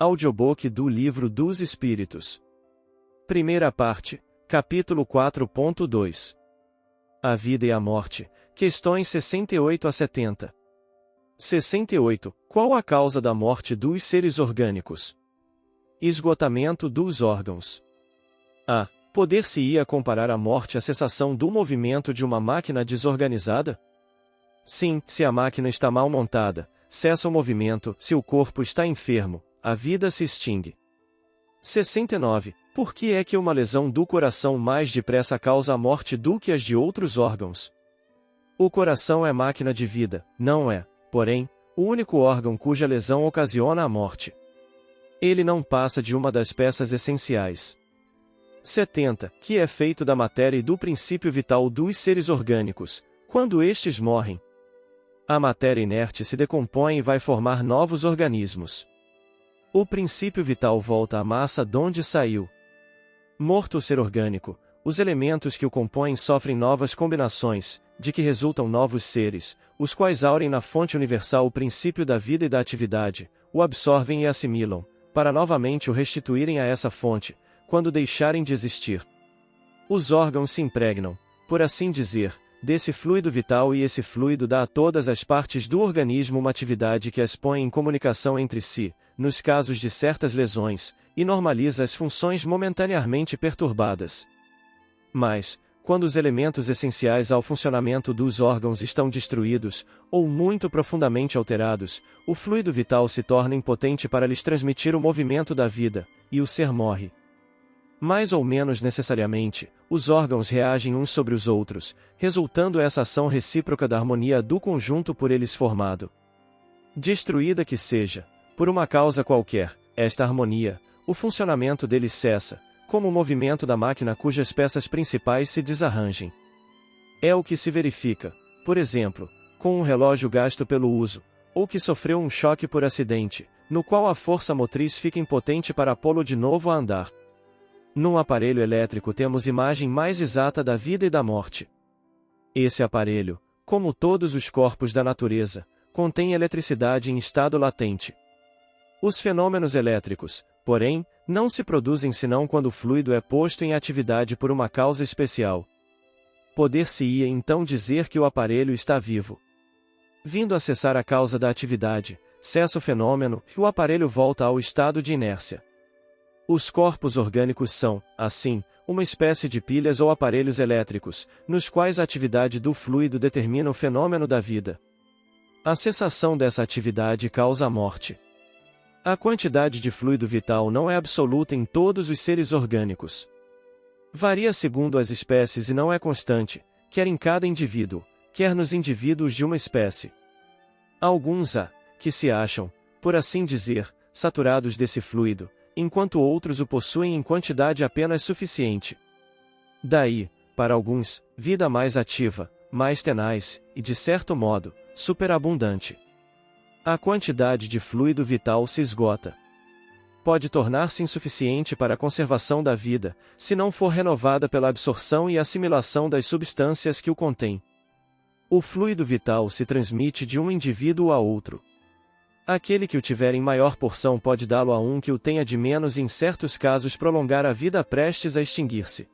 Audiobook do Livro dos Espíritos. Primeira parte, capítulo 4.2. A vida e a morte, questões 68 a 70. 68. Qual a causa da morte dos seres orgânicos? Esgotamento dos órgãos. A. Poder-se-ia comparar a morte à cessação do movimento de uma máquina desorganizada? Sim, se a máquina está mal montada, cessa o movimento. Se o corpo está enfermo, a vida se extingue. 69. Por que é que uma lesão do coração mais depressa causa a morte do que as de outros órgãos? O coração é máquina de vida, não é, porém, o único órgão cuja lesão ocasiona a morte. Ele não passa de uma das peças essenciais. 70. Que é feito da matéria e do princípio vital dos seres orgânicos, quando estes morrem? A matéria inerte se decompõe e vai formar novos organismos. O princípio vital volta à massa donde saiu. Morto o ser orgânico, os elementos que o compõem sofrem novas combinações, de que resultam novos seres, os quais aurem na fonte universal o princípio da vida e da atividade, o absorvem e assimilam, para novamente o restituírem a essa fonte, quando deixarem de existir. Os órgãos se impregnam, por assim dizer, desse fluido vital e esse fluido dá a todas as partes do organismo uma atividade que as põe em comunicação entre si, nos casos de certas lesões, e normaliza as funções momentaneamente perturbadas. Mas, quando os elementos essenciais ao funcionamento dos órgãos estão destruídos, ou muito profundamente alterados, o fluido vital se torna impotente para lhes transmitir o movimento da vida, e o ser morre. Mais ou menos necessariamente, os órgãos reagem uns sobre os outros, resultando essa ação recíproca da harmonia do conjunto por eles formado. Destruída que seja, por uma causa qualquer, esta harmonia, o funcionamento deles cessa, como o movimento da máquina cujas peças principais se desarranjem. É o que se verifica, por exemplo, com um relógio gasto pelo uso, ou que sofreu um choque por acidente, no qual a força motriz fica impotente para pô-lo de novo a andar. Num aparelho elétrico temos imagem mais exata da vida e da morte. Esse aparelho, como todos os corpos da natureza, contém eletricidade em estado latente. Os fenômenos elétricos, porém, não se produzem senão quando o fluido é posto em atividade por uma causa especial. Poder-se-ia então dizer que o aparelho está vivo. Vindo a cessar a causa da atividade, cessa o fenômeno e o aparelho volta ao estado de inércia. Os corpos orgânicos são, assim, uma espécie de pilhas ou aparelhos elétricos, nos quais a atividade do fluido determina o fenômeno da vida. A cessação dessa atividade causa a morte. A quantidade de fluido vital não é absoluta em todos os seres orgânicos. Varia segundo as espécies e não é constante, quer em cada indivíduo, quer nos indivíduos de uma espécie. Alguns há, que se acham, por assim dizer, saturados desse fluido, enquanto outros o possuem em quantidade apenas suficiente. Daí, para alguns, vida mais ativa, mais tenaz, e de certo modo, superabundante. A quantidade de fluido vital se esgota. Pode tornar-se insuficiente para a conservação da vida, se não for renovada pela absorção e assimilação das substâncias que o contêm. O fluido vital se transmite de um indivíduo a outro. Aquele que o tiver em maior porção pode dá-lo a um que o tenha de menos e em certos casos prolongar a vida prestes a extinguir-se.